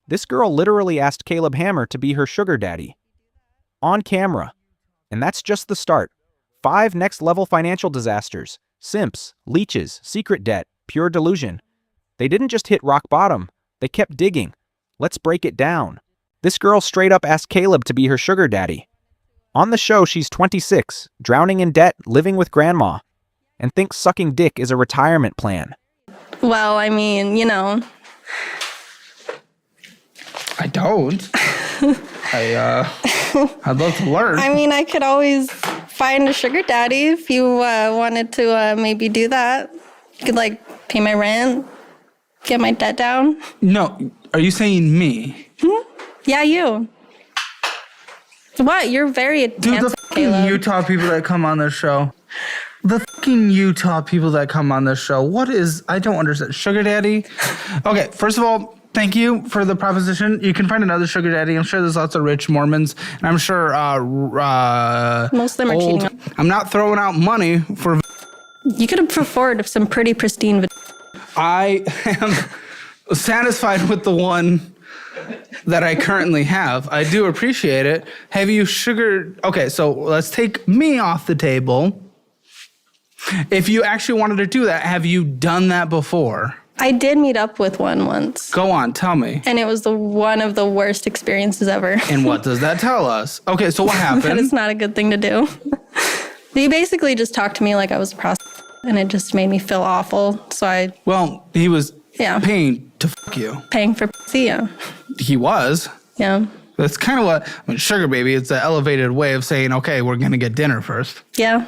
This girl literally asked Caleb Hammer to be her sugar daddy. On camera. And that's just the start. 5 next-level financial disasters. Simps, leeches, secret debt, pure delusion. They didn't just hit rock bottom. They kept digging. Let's break it down. This girl straight up asked Caleb to be her sugar daddy. On the show, she's 26, drowning in debt, living with grandma, and thinks sucking dick is a retirement plan. Well, I mean, you know. I don't. I'd love to learn. I mean, I could always find a sugar daddy if you wanted to maybe do that. You could, like, pay my rent, get my debt down. No, are you saying me? Yeah, you. What? You're very Dude, handsome, the fucking Caleb. Utah people that come on this show. The fucking Utah people that come on this show. What is, I don't understand. Sugar daddy? Okay, first of all, thank you for the proposition. You can find another sugar daddy. I'm sure there's lots of rich Mormons. And I'm sure Most of them are cheating on. I'm not throwing out money for. You could have afforded some pretty pristine. I am satisfied with the one that I currently have. I do appreciate it. Have you Okay, so let's take me off the table. If you actually wanted to do that, have you done that before? I did meet up with one once. Go on, tell me. And it was one of the worst experiences ever. And what does that tell us? Okay, so what That happened? is not a good thing to do. He basically just talked to me like I was a prostitute, and it just made me feel awful. So Well, he was Yeah. paying to fuck you. paying for pussy, yeah. He was. Yeah. That's kind of what, sugar baby, it's an elevated way of saying, okay, we're going to get dinner first. Yeah.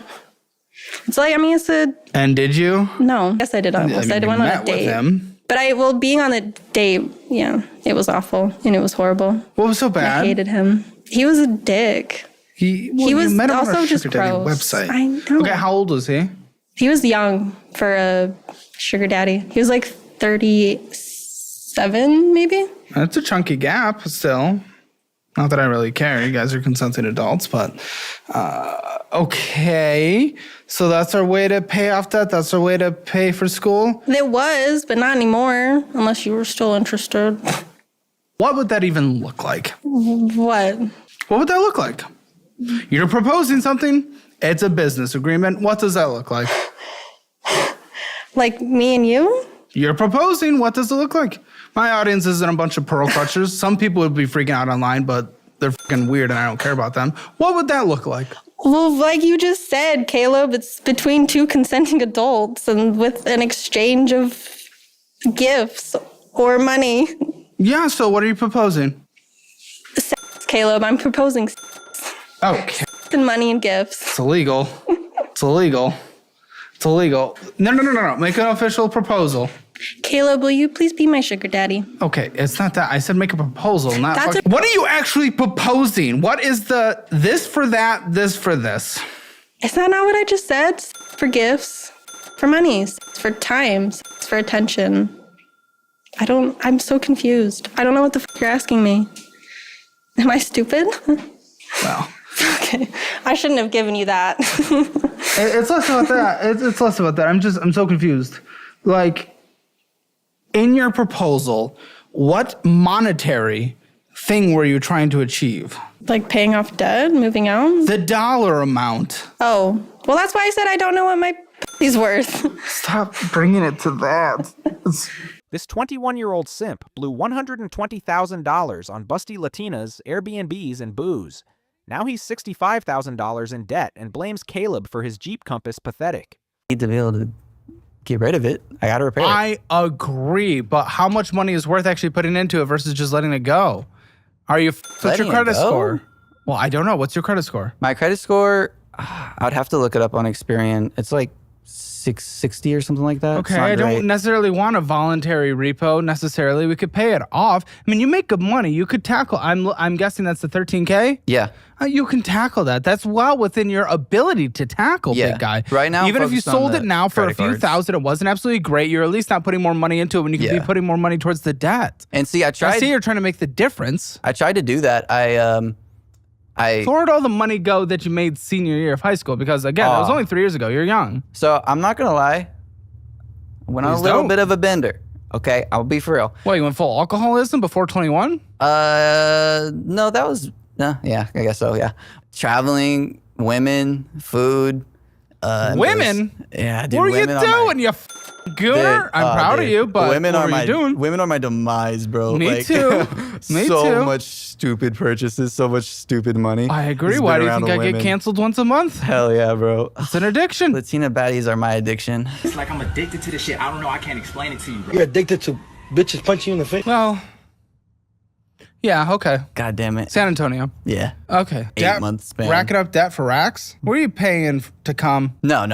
It's like, I mean, it's a, And did you? no. Yes, I did almost. I you went on met a date. with him. But being on the date, yeah, it was awful and it was horrible. What was so I bad? hated him. He was a dick. He He was you met him on also a just sugar daddy gross. website. I know. Okay, how old was he? He was young for a sugar daddy. He was like 37, maybe? That's a chunky gap still. Not that I really care. You guys are consenting adults, but okay. So that's our way to pay off debt. That's our way to pay for school. It was, but not anymore, unless you were still interested. What would that even look like? What? What would that look like? You're proposing something. It's a business agreement. What does that look like? Like me and you? You're proposing. What does it look like? My audience isn't a bunch of pearl clutchers. Some people would be freaking out online, but they're fucking weird and I don't care about them. What would that look like? Well, like you just said, Caleb, it's between two consenting adults and with an exchange of gifts or money. Yeah, so what are you proposing? Sex, Caleb, I'm proposing sex Okay. and money and gifts. It's illegal. It's illegal. It's illegal. No. Make an official proposal. Caleb, will you please be my sugar daddy? Okay, it's not that. I said make a proposal, not That's fuck- What are you actually proposing? What is the this for that, this for this? Is that not what I just said? For gifts, for money, for time, for attention. I'm so confused. I don't know what the fuck you're asking me. Am I stupid? Well, Okay, I shouldn't have given you that. it's less about that. It's less about that. I'm so confused. Like, in your proposal, what monetary thing were you trying to achieve? Like paying off debt, moving out? The dollar amount. Oh, well, that's why I said I don't know what my is worth. Stop bringing it to that. This 21-year-old simp blew $120,000 on busty Latinas, Airbnbs, and booze. Now he's $65,000 in debt and blames Caleb for his Jeep Compass pathetic. Need to be able to get rid of it. I gotta repair it. I agree, but how much money is worth actually putting into it versus just letting it go? Are you what's Letting your it credit go? score? Well, I don't know. What's your credit score? My credit score, I'd have to look it up on Experian. It's like 660 or something like that. It's Okay, not I great. don't necessarily want a voluntary repo necessarily. We could pay it off. I mean, you make good money. You could tackle. I'm guessing that's the 13K. Yeah. You can tackle that. That's well within your ability to tackle, Yeah. big guy. Right now, I'm even if you focused on sold the it now for a credit few cards. thousand, it wasn't absolutely great. You're at least not putting more money into it when you could be Yeah. putting more money towards the debt. And see, I I tried. see you're trying to make the difference. I tried to do that. I So where'd all the money go that you made senior year of high school? Because again, that was only 3 years ago. You're young. So I'm not gonna lie. Went on a Please little don't. bit of a bender. Okay, I'll be for real. What, you went full alcoholism before 21? No, that was yeah, I guess so. Yeah, traveling, women, food. Women? Yeah, dude. What are you women doing, you gooner? I'm proud of you, but women what are are my you doing? women are my demise, bro. Me too. Me so too. much stupid purchases, so much stupid money. I agree. Just Why been do you around think I with get women. canceled once a month? Hell yeah, bro. It's an addiction. Latina baddies are my addiction. It's like I'm addicted to this shit. I don't know. I can't explain it to you, bro. You're addicted to bitches punching you in the face? Well, yeah, okay. God damn it. San Antonio. Yeah. Okay. 8-month span. Racking up debt for racks? What are you paying to come? No.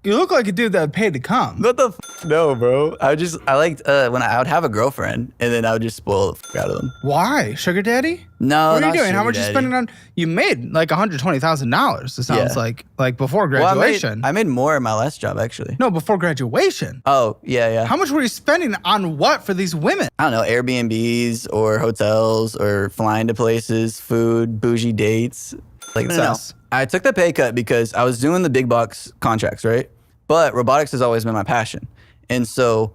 You look like a dude that paid to come. What the no, bro. I liked when I would have a girlfriend and then I would just spoil the out of them. Why? Sugar daddy? No, What are not you doing? How sugar much you daddy. spending on? You made like $120,000. It sounds Yeah. like before Well, graduation. I made more in my last job actually. No, before graduation. Oh yeah. How much were you spending on what for these women? I don't know, Airbnbs or hotels or flying to places, food, bougie dates. Like no. Success. I took the pay cut because I was doing the big box contracts, right? But robotics has always been my passion. And so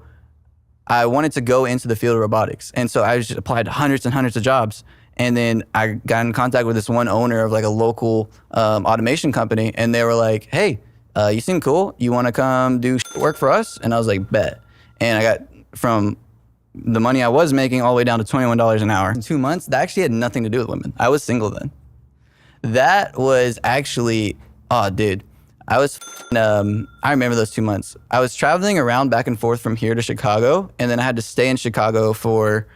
I wanted to go into the field of robotics. And so I just applied to hundreds and hundreds of jobs. And then I got in contact with this one owner of like a local automation company. And they were like, hey, you seem cool. You want to come do work for us? And I was like, bet. And I got from the money I was making all the way down to $21 an hour. In 2 months, that actually had nothing to do with women. I was single then. That was actually, oh, dude. I was, I remember those 2 months. I was traveling around back and forth from here to Chicago, and then I had to stay in Chicago for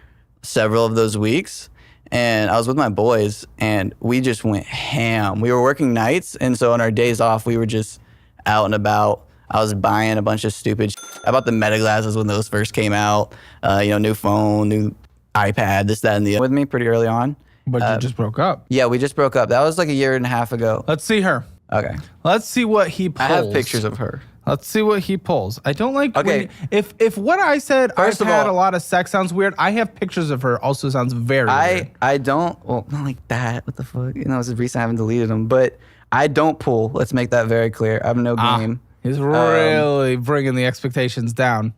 several of those weeks. And I was with my boys, and we just went ham. We were working nights, and so on our days off, we were just out and about. I was buying a bunch of stupid shit. I bought the Meta glasses when those first came out. New phone, new iPad, this, that, and the other. With me pretty early on. But you just broke up. Yeah, we just broke up. That was like a year and a half ago. Let's see her. Okay. Let's see what he pulls. I have pictures of her. Let's see what he pulls. I don't like. Okay. If what I said, First I've of had all- a lot of sex sounds weird. I have pictures of her. Also sounds very weird. I don't, well, not like that. What the fuck? You know, it's recent. I haven't deleted them, but I don't pull. Let's make that very clear. I have no game. He's really bringing the expectations down.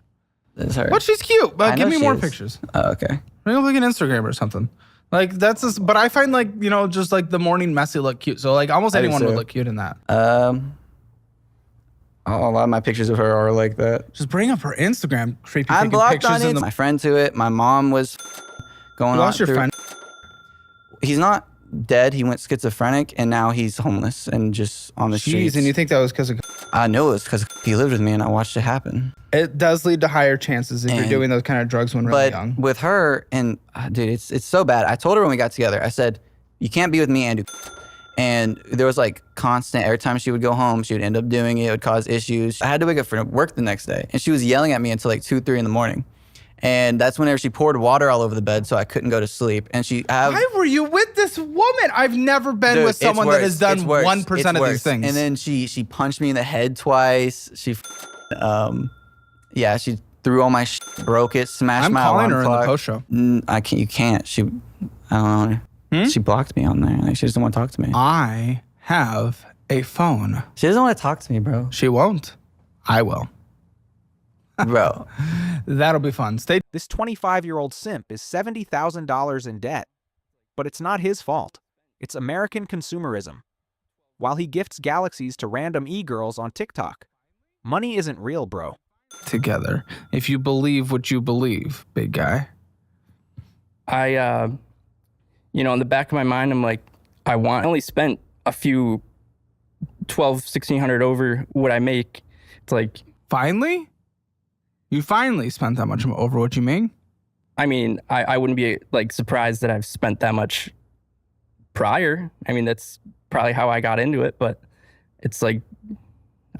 It's her. But she's cute. I But give know me she more is. pictures. Oh, okay. Bring up like an Instagram or something. Like that's just, but I find like, just like the morning messy look cute. So like almost I do anyone too. would look cute in that. A lot of my pictures of her are like that. Just bring up her Instagram. Creepy I'm taking blocked pictures on in it. the. My friend to it. My mom was going You on. lost your through- friend. He's not dead. He went schizophrenic, and now he's homeless and just on the streets. Jeez, and you think that was because of. I know it was because he lived with me, and I watched it happen. It does lead to higher chances if you're And- doing those kind of drugs when really But young. with her, and dude, it's so bad. I told her when we got together, I said, you can't be with me and do. And there was like constant, every time she would go home, she would end up doing it. It would cause issues. I had to wake up for work the next day, and she was yelling at me until like 2, 3 in the morning. And that's whenever she poured water all over the bed, so I couldn't go to sleep. And Why were you with this woman? I've never been Dude, with someone it's that has worse. done It's worse. 1% It's of worse. these things. And then she punched me in the head twice. She threw all my broke it, smashed I'm my calling alarm her in the clock. post show. I can't. You can't. I don't know. She blocked me on there. Like, she doesn't want to talk to me. I have a phone. She doesn't want to talk to me, bro. She won't. I will. Bro. That'll be fun. Stay. This 25-year-old simp is $70,000 in debt. But it's not his fault. It's American consumerism. While he gifts galaxies to random e-girls on TikTok. Money isn't real, bro. Together. If you believe what you believe, big guy. I, in the back of my mind, I'm like, I only spent a few 1,600 over what I make. It's like, Finally? You finally spent that much over what you make? I mean, I wouldn't be like surprised that I've spent that much prior. I mean, that's probably how I got into it, but it's like,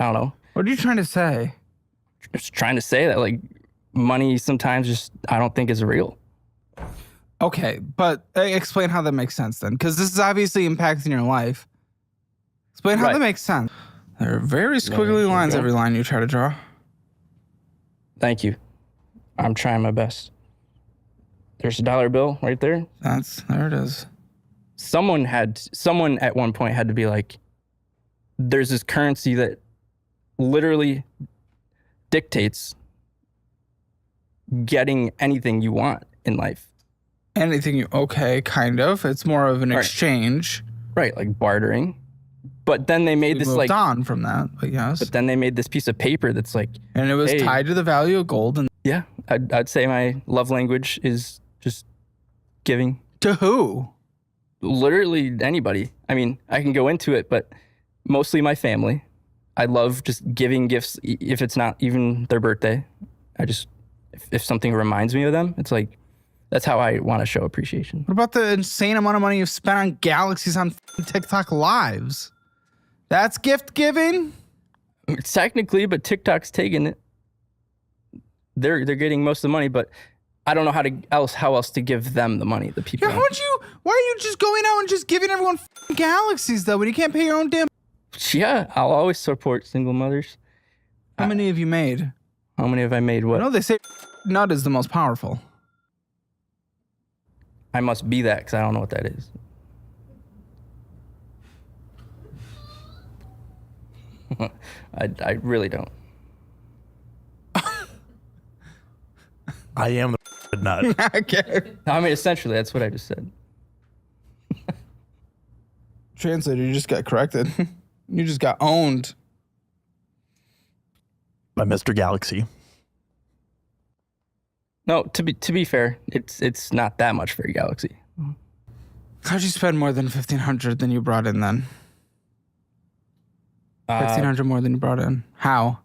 I don't know. What are you trying to say? Just trying to say that like money sometimes just, I don't think is real. Okay, but explain how that makes sense then, because this is obviously impacting your life. Explain how Right. that makes sense. There are very squiggly lines every line you try to draw. Thank you. I'm trying my best. There's a dollar bill right there. There it is. Someone at one point had to be like, there's this currency that literally dictates getting anything you want in life. Anything you kind of. It's more of an exchange. Right, like bartering. But then they made We this moved like on from that, but yes. But then they made this piece of paper that's like, And it was hey, tied to the value of gold. And yeah, I'd say my love language is just giving. to who? Literally anybody. I mean, I can go into it, but mostly my family. I love just giving gifts if it's not even their birthday. I just, if something reminds me of them, it's like, that's how I want to show appreciation. What about the insane amount of money you've spent on galaxies on TikTok lives? That's gift giving? Technically, but TikTok's taking it. They're getting most of the money, but I don't know how else to give them the money, the people. Yeah, why are you just going out and just giving everyone galaxies though when you can't pay your own damn? Yeah, I'll always support single mothers. How many have you made? How many have I made? What? No, they say nut is the most powerful. I must be that because I don't know what that is. I really don't. I am the nut. Okay. I mean, essentially, that's what I just said. Translator, you just got corrected. You just got owned. By Mr. Galaxy. No, to be fair, it's not that much for a galaxy. How'd you spend more than 1,500 than you brought in then? 1,500 more than you brought in. How?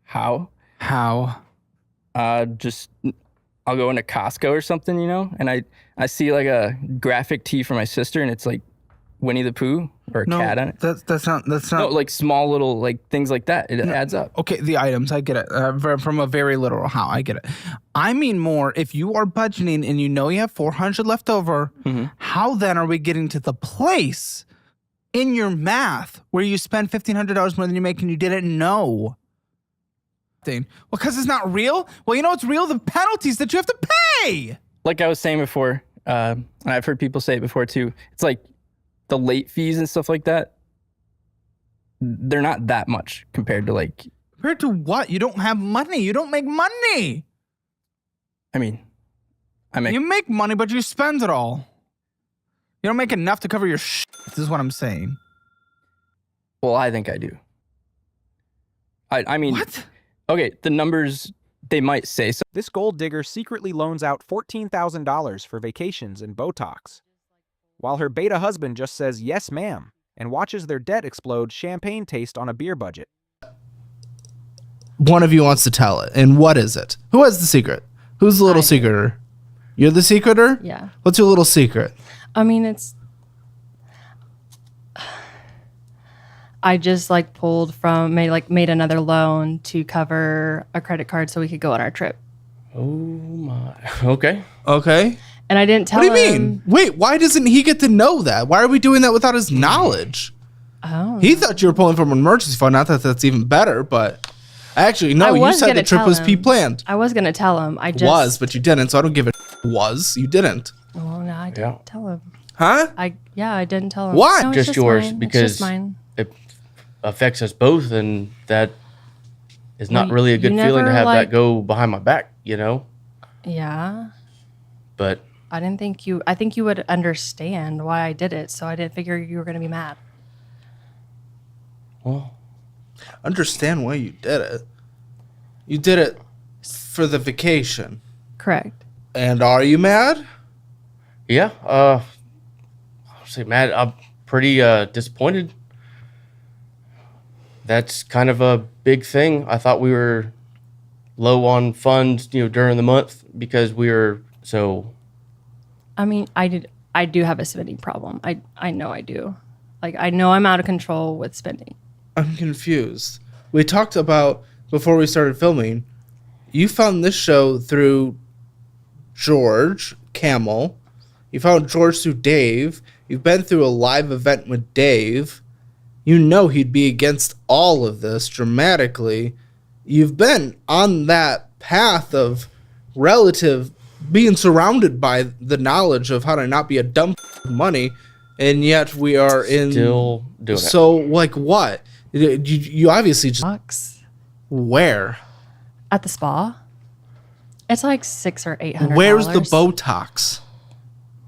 How? Just I'll go into Costco or something, and I see like a graphic tee for my sister, and it's like Winnie the Pooh or a cat on it. That's not. No, like small little like things like that. It adds up. Okay, the items, I get it. From a very literal how, I get it. I mean more, if you are budgeting and you know you have 400 left over, how then are we getting to the place in your math where you spend $1,500 more than you make and you didn't know? Well, because it's not real? Well, you know what's real? The penalties that you have to pay! Like I was saying before, and I've heard people say it before too, it's like the late fees and stuff like that, they're not that much compared to like... Compared to what? You don't have money. You don't make money. I mean, You make money, but you spend it all. You don't make enough to cover your shit. This is what I'm saying. Well, I think I do. I mean... What? Okay, the numbers, they might say so. This gold digger secretly loans out $14,000 for vacations and Botox, while her beta husband just says yes ma'am and watches their debt explode champagne taste on a beer budget. One of you wants to tell it, and what is it? Who has the secret? Who's the little secreter? You're the secreter? Yeah. What's your little secret? I mean, I just like made another loan to cover a credit card so we could go on our trip. Oh my. Okay. Okay. And I didn't tell him. What do you him. mean? Wait, why doesn't he get to know that? Why are we doing that without his knowledge? Oh. He thought you were pulling from an emergency fund. Not that that's even better, but actually, no, you said the trip was pre-planned. I was going to tell him. Was, but you didn't, so I don't give a was. You didn't. Well, no, I didn't tell him. Huh? I didn't tell him. Why? No, Just yours, mine. because it affects us both, and that is not really a good feeling to have that go behind my back, Yeah. But I think you would understand why I did it, so I didn't figure you were going to be mad. Well, understand why you did it. You did it for the vacation. Correct. And are you mad? Yeah. I'll say mad. I'm pretty disappointed. That's kind of a big thing. I thought we were low on funds, during the month because we were so. I mean, I do have a spending problem. I know I do. Like, I know I'm out of control with spending. I'm confused. We talked about, before we started filming, you found this show through George Camel. You found George through Dave. You've been through a live event with Dave. You know he'd be against all of this dramatically. You've been on that path of being surrounded by the knowledge of how to not be a dumb money, and yet we are still doing it. So, like, what? You obviously just... Bucks. Where? At the spa. It's like $600 or $800. Where's the Botox?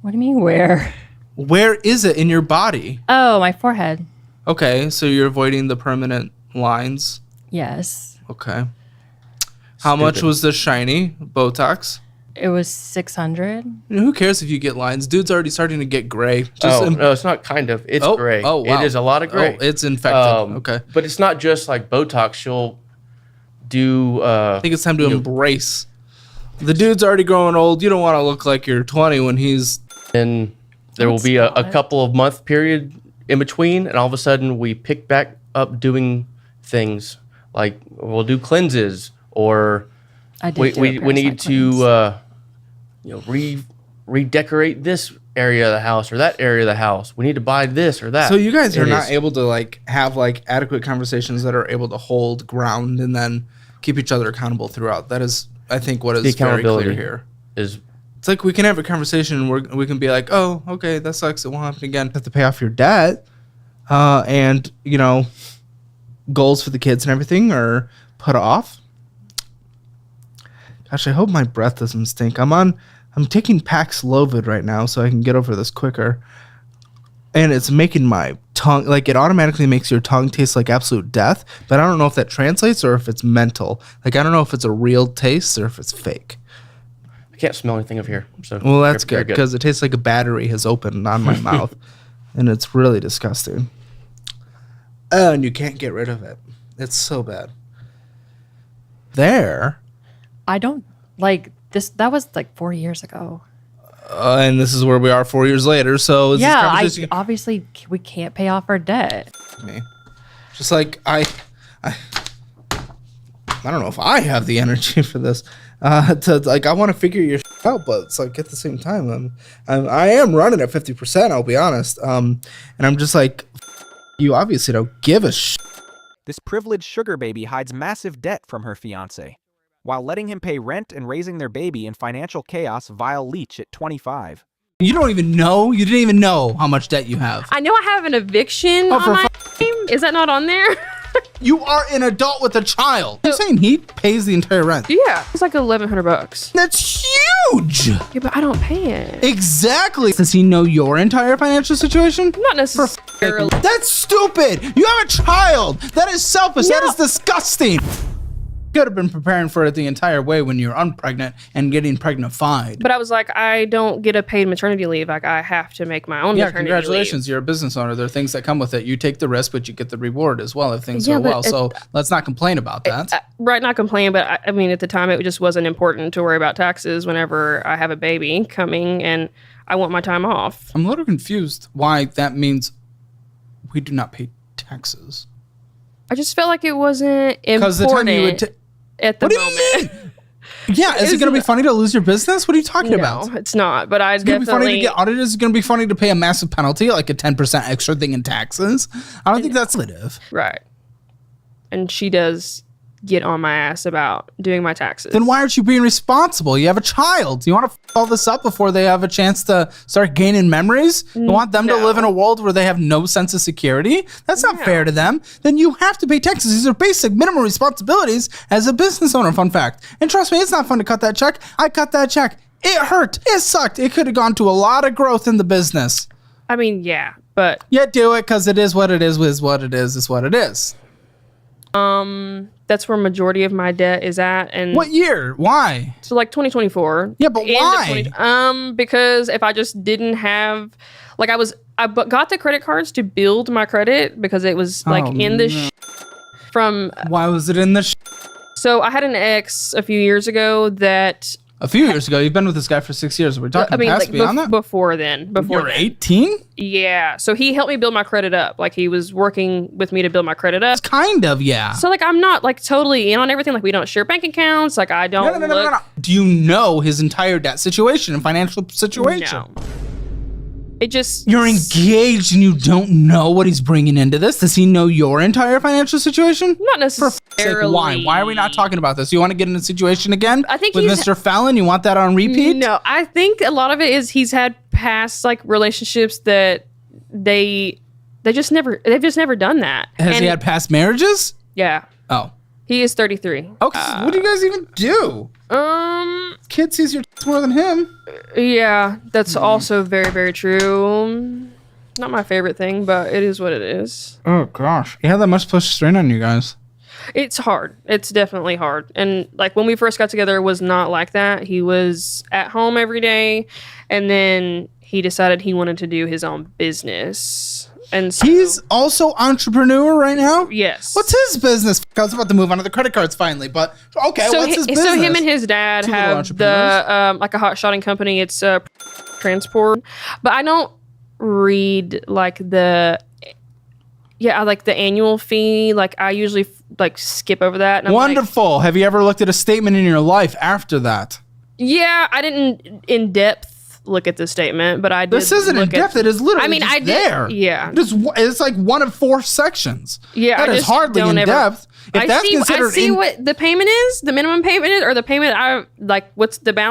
What do you mean where? Where is it in your body? Oh, my forehead. Okay, so you're avoiding the permanent lines. Yes. Okay. How much was the shiny Botox? It was $600. Who cares if you get lines? Dude's already starting to get gray. No, it's not kind of. It's gray. Oh, wow. It is a lot of gray. Oh, it's infected. Okay. But it's not just like Botox. She'll do... I think it's time to embrace. The dude's already growing old. You don't want to look like you're 20 when he's... And there will be a couple of month period in between, and all of a sudden we pick back up doing things. Like we'll do cleanses, or we need to redecorate this area of the house or that area of the house. We need to buy this or that. So you guys are not able to like have like adequate conversations that are able to hold ground and then keep each other accountable throughout. That is, I think, what is very clear here. It's like we can have a conversation where we can be like, oh, okay, that sucks. It won't happen again. You have to pay off your debt, and goals for the kids and everything are put off. Gosh, I hope my breath doesn't stink. I'm taking Paxlovid right now so I can get over this quicker. And it's making my tongue, like it automatically makes your tongue taste like absolute death. But I don't know if that translates or if it's mental. Like I don't know if it's a real taste or if it's fake. I can't smell anything over here. So well, that's good because it tastes like a battery has opened on my mouth. And it's really disgusting. Oh, and you can't get rid of it. It's so bad. There. I don't like this. That was like 4 years ago. And this is where we are 4 years later. So is yeah, obviously we can't pay off our debt. Me. Just like I don't know if I have the energy for this. To like I want to figure your shit out, but it's like at the same time I am running at 50%. I'll be honest. And I'm just like, you obviously don't give a shit. This privileged sugar baby hides massive debt from her fiancé, while letting him pay rent and raising their baby in financial chaos via leech at 25. You don't even know. You didn't even know how much debt you have. I know I have an eviction on my name. Is that not on there? You are an adult with a child. You're saying he pays the entire rent? Yeah, it's like $1,100. That's huge. Yeah, but I don't pay it. Exactly. Does he know your entire financial situation? Not necessarily. That's stupid. You have a child. That is selfish. No. That is disgusting. Could have been preparing for it the entire way when you're unpregnant and getting pregnant-fied. But I was like, I don't get a paid maternity leave. Like, I have to make my own maternity congratulations. leave. You're a business owner. There are things that come with it. You take the risk, but you get the reward as well if things go well. So let's not complain about that. Right, not complain, but I mean, at the time, it just wasn't important to worry about taxes whenever I have a baby coming and I want my time off. I'm a little confused why that means we do not pay taxes. I just felt like it wasn't important the time you would at the moment. What do you mean? Yeah, is it going to be funny to lose your business? What are you talking about? No, it's not. But I It's going to be funny to get audited. It's going to be funny to pay a massive penalty, like a 10% extra thing in taxes. I don't think that's litive. Right. And she does get on my ass about doing my taxes. Then why aren't you being responsible? You have a child. You want to all this up before they have a chance to start gaining memories? You want them to live in a world where they have no sense of security? That's not fair to them. Then you have to pay taxes. These are basic minimum responsibilities as a business owner, fun fact. And trust me, it's not fun to cut that check. I cut that check. It hurt. It sucked. It could have gone to a lot of growth in the business. I mean, yeah, but... You do it because it is what it is what it is what it is. That's where majority of my debt is at. And what year? Why? So like 2024. Yeah, but why? Because if I just didn't have, like I got the credit cards to build my credit because it was like in the from. Why was it in the? So I had an ex a few years ago that. A few years ago, you've been with this guy for 6 years. We're talking beyond that? Before then. You're 18? Yeah. So he helped me build my credit up. Like he was working with me to build my credit up. It's kind of, yeah. So like I'm not like totally in on everything. Like we don't share bank accounts. Like I don't No. Do you know his entire debt situation and financial situation? No. It just... You're engaged and you don't know what he's bringing into this? Does he know your entire financial situation? Not necessarily. Why? Why are we not talking about this? You want to get in a situation again? I think with Mr. Fallon? You want that on repeat? No, I think a lot of it is he's had past like relationships that they've just never done that. Has he had past marriages? Yeah. Oh. He is 33. Okay, what do you guys even do? Kid sees your more than him. Yeah, that's also very, very true. Not my favorite thing, but it is what it is. Oh gosh, yeah, that must push strain on you guys. It's hard. It's definitely hard. And like when we first got together, it was not like that. He was at home every day, and then he decided he wanted to do his own business. And so, he's also entrepreneur right now. Yes. What's his business? I was about to move on to the credit cards finally, but okay, so what's his business? So him and his dad have the like a hot shotting company. It's transport, but I don't read like the annual fee. Like I usually like skip over that. And Wonderful. Have you ever looked at a statement in your life after that? Yeah, I didn't in depth look at the statement, but I did. This isn't in depth. It is literally just there. Yeah. It's like one of 4 sections. Yeah. That is hardly in depth. If that's considered I see what the payment is, the minimum payment is, or the payment I like, what's the balance?